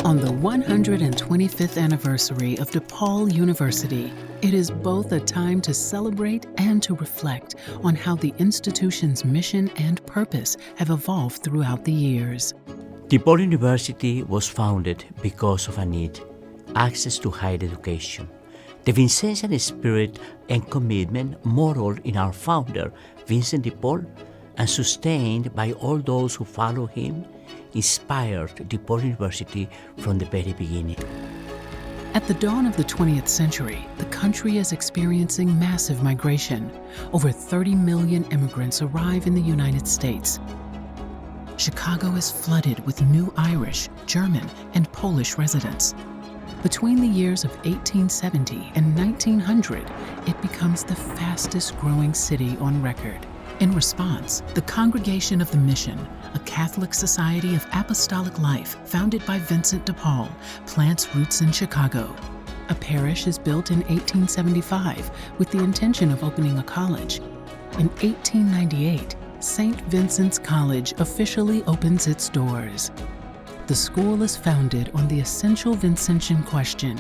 On the 125th anniversary of DePaul University, it is both a time to celebrate and to reflect on how the institution's mission and purpose have evolved throughout the years. DePaul University was founded because of a need: access to higher education. The Vincentian spirit and commitment modeled in our founder, Vincent DePaul, and sustained by all those who follow him, inspired DePaul University from the very beginning. At the dawn of the 20th century, the country is experiencing massive migration. Over 30 million immigrants arrive in the United States. Chicago is flooded with new Irish, German, and Polish residents. Between the years of 1870 and 1900, it becomes the fastest growing city on record. In response, the Congregation of the Mission, a Catholic society of apostolic life founded by Vincent DePaul, plants roots in Chicago. A parish is built in 1875 with the intention of opening a college. In 1898, St. Vincent's College officially opens its doors. The school is founded on the essential Vincentian question: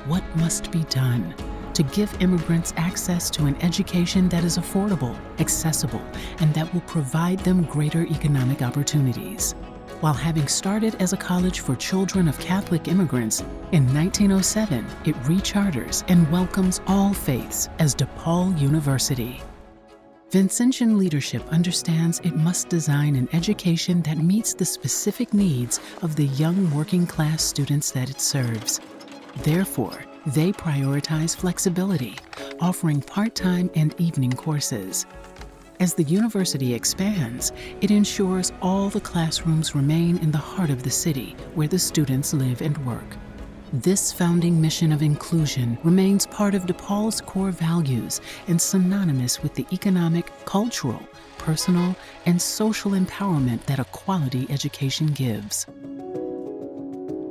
what must be done to give immigrants access to an education that is affordable, accessible, and that will provide them greater economic opportunities? While having started as a college for children of Catholic immigrants, in 1907 it recharters and welcomes all faiths as DePaul University. Vincentian leadership understands it must design an education that meets the specific needs of the young working-class students that it serves. Therefore, they prioritize flexibility, offering part-time and evening courses. As the university expands, it ensures all the classrooms remain in the heart of the city where the students live and work. This founding mission of inclusion remains part of DePaul's core values and synonymous with the economic, cultural, personal, and social empowerment that a quality education gives.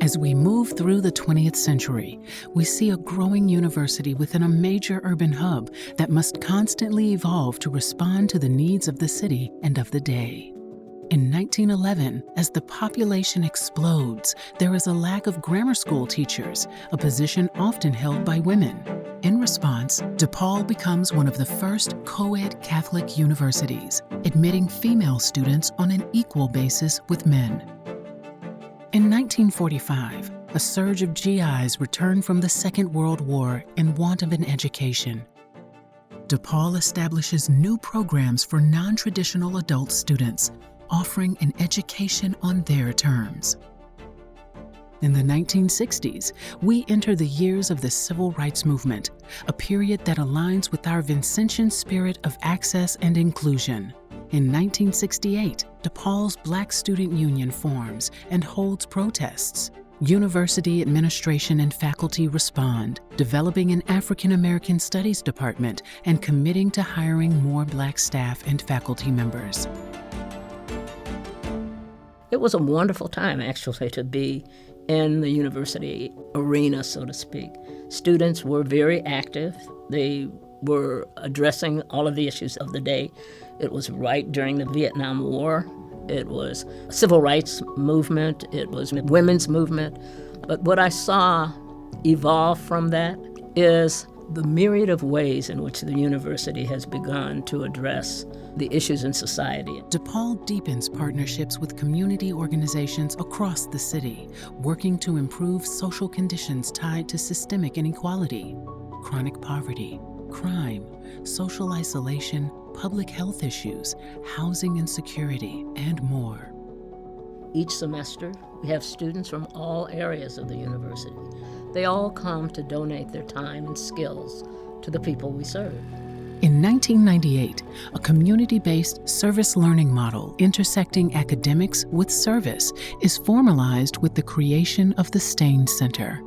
As we move through the 20th century, we see a growing university within a major urban hub that must constantly evolve to respond to the needs of the city and of the day. In 1911, as the population explodes, there is a lack of grammar school teachers, a position often held by women. In response, DePaul becomes one of the first co-ed Catholic universities, admitting female students on an equal basis with men. In 1945, a surge of GIs returned from the Second World War in want of an education. DePaul establishes new programs for non-traditional adult students, offering an education on their terms. In the 1960s, we enter the years of the Civil Rights Movement, a period that aligns with our Vincentian spirit of access and inclusion. In 1968, DePaul's Black Student Union forms and holds protests. University administration and faculty respond, developing an African American Studies department and committing to hiring more Black staff and faculty members. It was a wonderful time, actually, to be in the university arena, so to speak. Students were very active. They were addressing all of the issues of the day. It was right during the Vietnam War. It was a civil rights movement. It was a women's movement. But what I saw evolve from that is the myriad of ways in which the university has begun to address the issues in society. DePaul deepens partnerships with community organizations across the city, working to improve social conditions tied to systemic inequality, chronic poverty, crime, social isolation, public health issues, housing insecurity, and more. Each semester, we have students from all areas of the university. They all come to donate their time and skills to the people we serve. In 1998, a community-based service learning model intersecting academics with service is formalized with the creation of the Stain Center.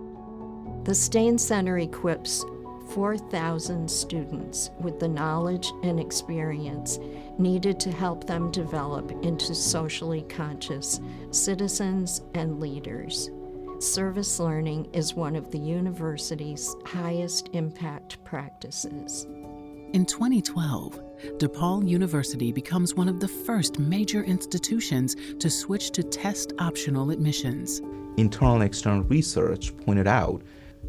The Stain Center equips 4,000 students with the knowledge and experience needed to help them develop into socially conscious citizens and leaders. Service learning is one of the university's highest impact practices. In 2012, DePaul University becomes one of the first major institutions to switch to test-optional admissions. Internal and external research pointed out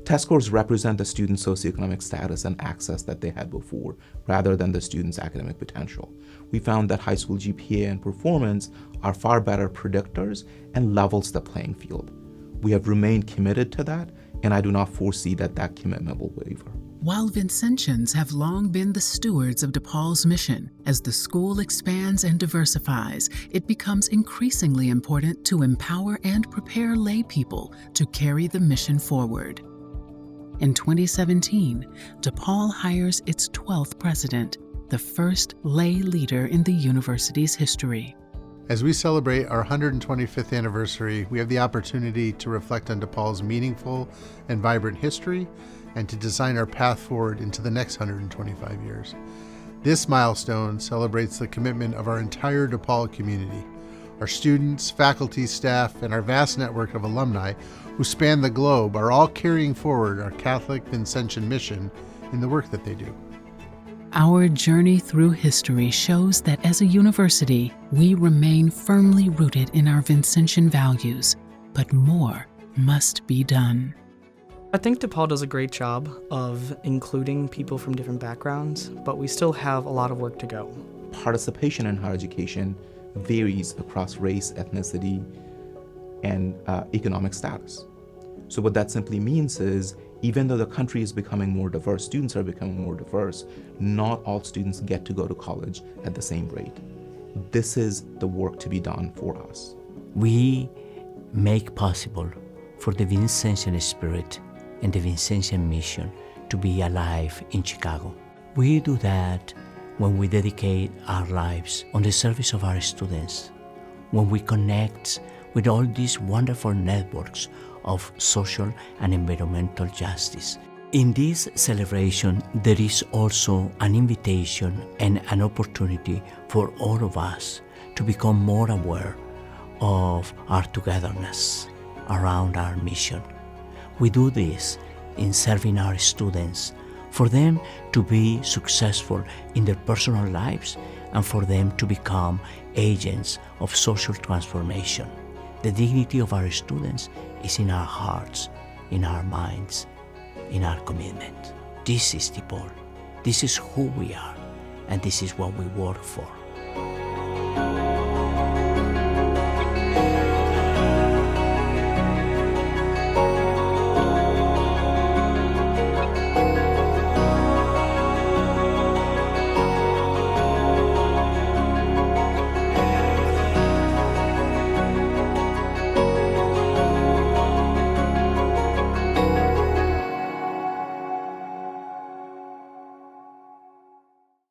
test scores represent the student's socioeconomic status and access that they had before, rather than the student's academic potential. We found that high school GPA and performance are far better predictors and levels the playing field. We have remained committed to that, and I do not foresee that commitment will waver. While Vincentians have long been the stewards of DePaul's mission, as the school expands and diversifies, it becomes increasingly important to empower and prepare lay people to carry the mission forward. In 2017, DePaul hires its 12th president, the first lay leader in the university's history. As we celebrate our 125th anniversary, we have the opportunity to reflect on DePaul's meaningful and vibrant history and to design our path forward into the next 125 years. This milestone celebrates the commitment of our entire DePaul community, our students, faculty, staff, and our vast network of alumni who span the globe are all carrying forward our Catholic Vincentian mission in the work that they do. Our journey through history shows that as a university, we remain firmly rooted in our Vincentian values, but more must be done. I think DePaul does a great job of including people from different backgrounds, but we still have a lot of work to go. Participation in higher education varies across race, ethnicity, and economic status. So what that simply means is, even though the country is becoming more diverse, students are becoming more diverse, not all students get to go to college at the same rate. This is the work to be done for us. We make possible for the Vincentian spirit and the Vincentian mission to be alive in Chicago. We do that when we dedicate our lives on the service of our students, when we connect with all these wonderful networks of social and environmental justice. In this celebration, there is also an invitation and an opportunity for all of us to become more aware of our togetherness around our mission. We do this in serving our students, for them to be successful in their personal lives and for them to become agents of social transformation. The dignity of our students is in our hearts, in our minds, in our commitment. This is DePaul. This is who we are, and this is what we work for.